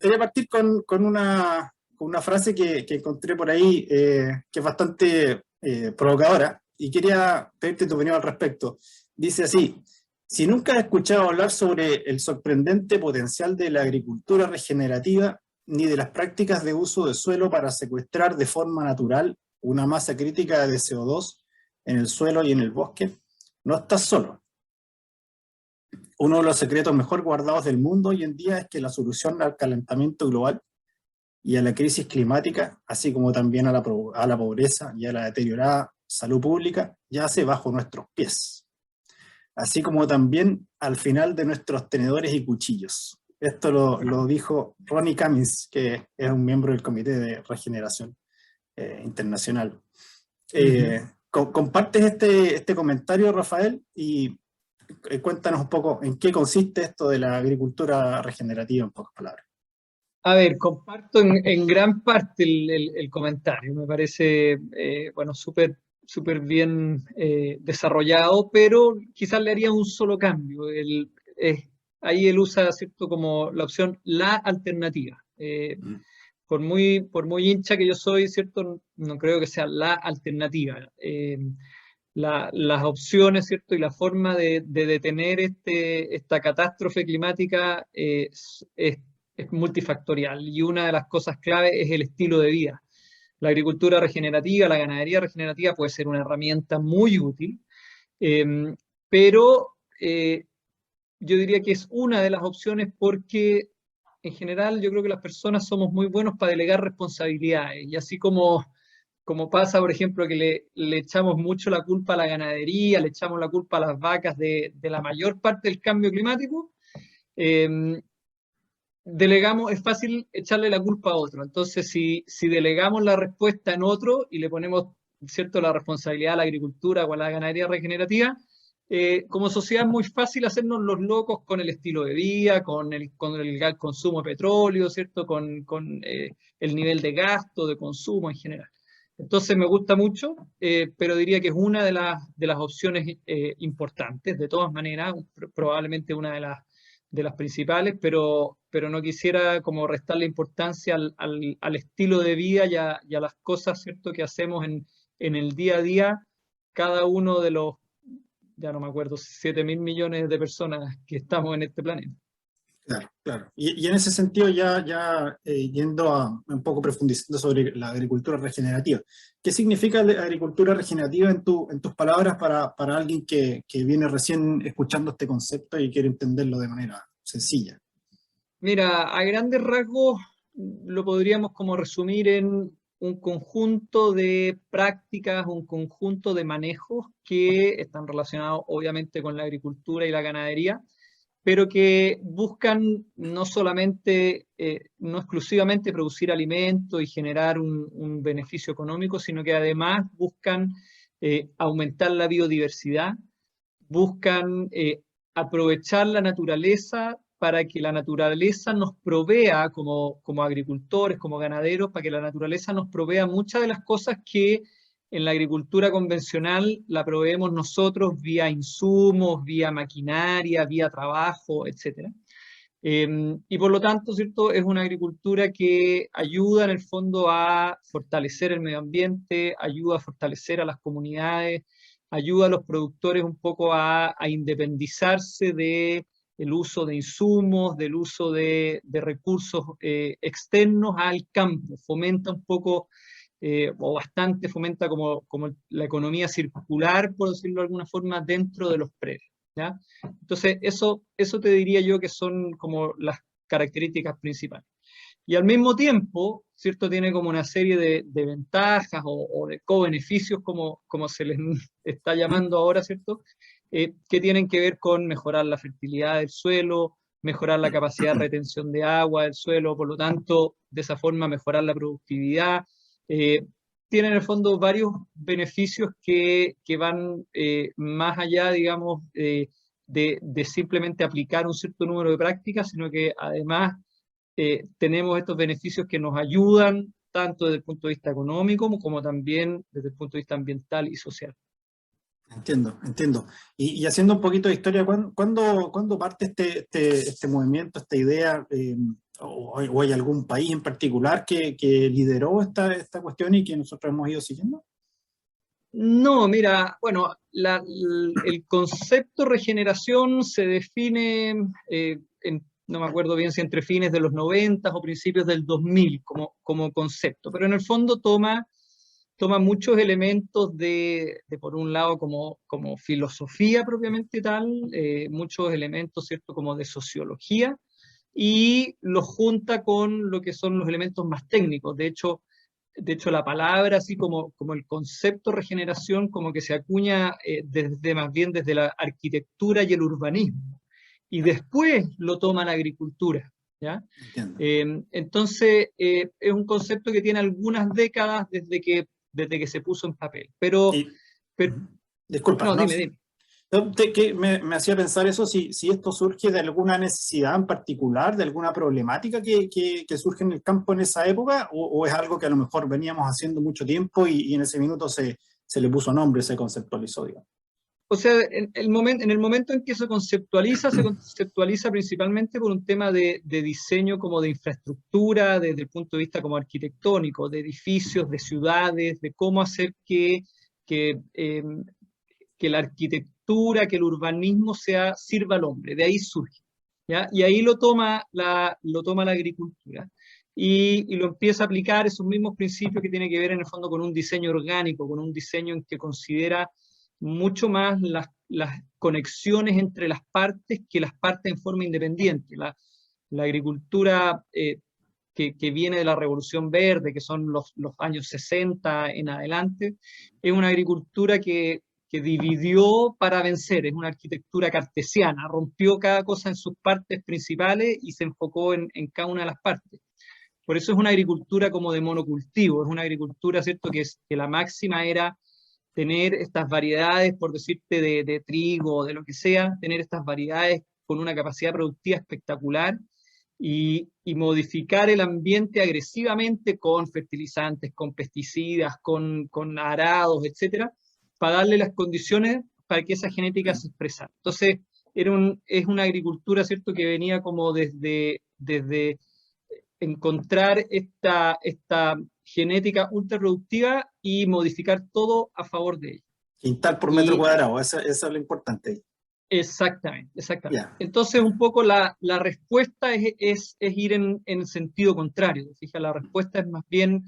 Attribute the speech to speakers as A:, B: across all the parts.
A: gustaría partir con una frase que encontré por ahí, que es bastante provocadora, y quería pedirte tu opinión al respecto. Dice así: si nunca has escuchado hablar sobre el sorprendente potencial de la agricultura regenerativa, ni de las prácticas de uso de suelo para secuestrar de forma natural una masa crítica de CO2 en el suelo y en el bosque, no estás solo. Uno de los secretos mejor guardados del mundo hoy en día es que la solución al calentamiento global y a la crisis climática, así como también a la pobreza y a la deteriorada salud pública, yace bajo nuestros pies, así como también al final de nuestros tenedores y cuchillos. Esto lo dijo Ronnie Cummings, que es un miembro del Comité de Regeneración Internacional. ¿Compartes este comentario, Rafael? Y cuéntanos un poco en qué consiste esto de la agricultura regenerativa, en pocas palabras.
B: A ver, comparto en gran parte el comentario. Me parece, bueno, súper bien desarrollado, pero quizás le haría un solo cambio. Ahí él usa, ¿cierto?, como la opción la alternativa. Por muy hincha que yo soy, ¿cierto?, no creo que sea la alternativa. Las opciones, ¿cierto?, y la forma de detener esta catástrofe climática es multifactorial, y una de las cosas clave es el estilo de vida. La agricultura regenerativa, la ganadería regenerativa puede ser una herramienta muy útil, pero yo diría que es una de las opciones porque en general yo creo que las personas somos muy buenos para delegar responsabilidades, y así como pasa, por ejemplo, que le echamos mucho la culpa a la ganadería, le echamos la culpa a las vacas de la mayor parte del cambio climático, delegamos, es fácil echarle la culpa a otro. Entonces, si delegamos la respuesta en otro y le ponemos, ¿cierto?, la responsabilidad a la agricultura o a la ganadería regenerativa, como sociedad es muy fácil hacernos los locos con el estilo de vida, con el consumo de petróleo, ¿cierto?, con el nivel de gasto, de consumo en general. Entonces me gusta mucho, pero diría que es una de las opciones importantes, de todas maneras, probablemente una de las principales, pero no quisiera como restarle importancia al estilo de vida y a las cosas, ¿cierto?, que hacemos en el día a día, cada uno de los, ya no me acuerdo, 7.000 millones de personas que estamos en este planeta.
A: Claro, claro. Y en ese sentido, ya yendo un poco profundizando sobre la agricultura regenerativa, ¿qué significa la agricultura regenerativa en tus palabras para alguien que viene recién escuchando este concepto y quiere entenderlo de manera sencilla?
B: Mira, a grandes rasgos lo podríamos como resumir en un conjunto de prácticas, un conjunto de manejos que están relacionados obviamente con la agricultura y la ganadería, pero que buscan no solamente, no exclusivamente producir alimento y generar un beneficio económico, sino que además buscan aumentar la biodiversidad, buscan aprovechar la naturaleza para que la naturaleza nos provea como agricultores, como ganaderos, para que la naturaleza nos provea muchas de las cosas que en la agricultura convencional la proveemos nosotros vía insumos, vía maquinaria, vía trabajo, etc. Y por lo tanto, ¿cierto?, es una agricultura que ayuda en el fondo a fortalecer el medio ambiente, ayuda a fortalecer a las comunidades, ayuda a los productores un poco a independizarse del uso de insumos, del uso de recursos externos al campo, fomenta un poco o bastante fomenta como la economía circular, por decirlo de alguna forma, dentro de los predios, ¿ya? Entonces, eso te diría yo que son como las características principales. Y al mismo tiempo, ¿cierto?, tiene como una serie de ventajas o de co-beneficios, como se les está llamando ahora, ¿cierto?, que tienen que ver con mejorar la fertilidad del suelo, mejorar la capacidad de retención de agua del suelo, por lo tanto, de esa forma mejorar la productividad. Tiene en el fondo varios beneficios que van más allá, digamos, de simplemente aplicar un cierto número de prácticas, sino que además tenemos estos beneficios que nos ayudan tanto desde el punto de vista económico como también desde el punto de vista ambiental y social.
A: Entiendo, entiendo. Y haciendo un poquito de historia, ¿cuándo parte este movimiento, esta idea? O hay algún país en particular que lideró esta cuestión y que nosotros hemos ido siguiendo?
B: No, mira, bueno, el concepto regeneración se define, no me acuerdo bien si entre fines de los 90 o principios del 2000 como concepto, pero en el fondo toma muchos elementos por un lado, como filosofía propiamente tal, muchos elementos, ¿cierto?, como de sociología, y los junta con lo que son los elementos más técnicos. De hecho, la palabra, así como el concepto regeneración, como que se acuña más bien desde la arquitectura y el urbanismo, y después lo toma la agricultura, ¿ya?
A: Entiendo.
B: Entonces, es un concepto que tiene algunas décadas desde que se puso en papel. Pero,
A: Y,
B: pero
A: ujú. Disculpa,
B: no,
A: ¿no?
B: dime, dime.
A: Que me hacía pensar eso, si esto surge de alguna necesidad en particular, de alguna problemática que surge en el campo en esa época, o es algo que a lo mejor veníamos haciendo mucho tiempo y en ese minuto se le puso nombre, se conceptualizó, digamos.
B: O sea, en el momento en que se conceptualiza principalmente por un tema de diseño como de infraestructura, desde el punto de vista como arquitectónico, de edificios, de ciudades, de cómo hacer que, que la arquitectura, que el urbanismo sirva al hombre. De ahí surge, ¿ya? Y ahí lo toma la agricultura. Y lo empieza a aplicar esos mismos principios que tiene que ver en el fondo con un diseño orgánico, con un diseño en que considera mucho más las conexiones entre las partes que las partes en forma independiente. La agricultura que viene de la Revolución Verde, que son los años 60 en adelante, es una agricultura que dividió para vencer, es una arquitectura cartesiana, rompió cada cosa en sus partes principales y se enfocó en cada una de las partes. Por eso es una agricultura como de monocultivo, es una agricultura, ¿cierto?, que la máxima era tener estas variedades, por decirte, de trigo o de lo que sea, tener estas variedades con una capacidad productiva espectacular y modificar el ambiente agresivamente con fertilizantes, con pesticidas, con arados, etcétera, para darle las condiciones para que esa genética se expresara. Entonces, es una agricultura, ¿cierto?, que venía como desde encontrar esta genética ultra productiva y modificar todo a favor de ella.
A: Quintal por metro
B: Y
A: cuadrado, eso es lo importante.
B: exactamente, exactamente.
A: Ya.
B: Entonces, un poco la respuesta es ir en sentido contrario. Fija, la respuesta es más bien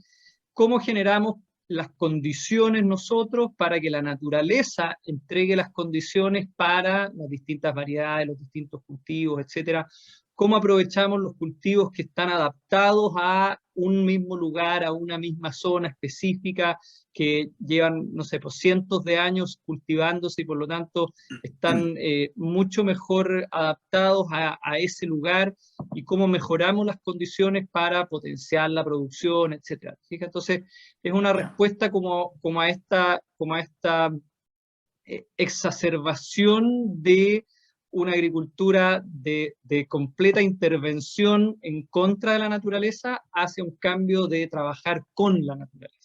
B: cómo generamos las condiciones nosotros para que la naturaleza entregue las condiciones para las distintas variedades, los distintos cultivos, etcétera. Cómo aprovechamos los cultivos que están adaptados a un mismo lugar, a una misma zona específica, que llevan, no sé, pues cientos de años cultivándose y por lo tanto están mucho mejor adaptados a ese lugar, y cómo mejoramos las condiciones para potenciar la producción, etcétera. Fíjate, entonces es una
A: Ya.
B: respuesta como a esta exacerbación de una agricultura de completa intervención en contra de la naturaleza hacia un cambio de trabajar con la naturaleza.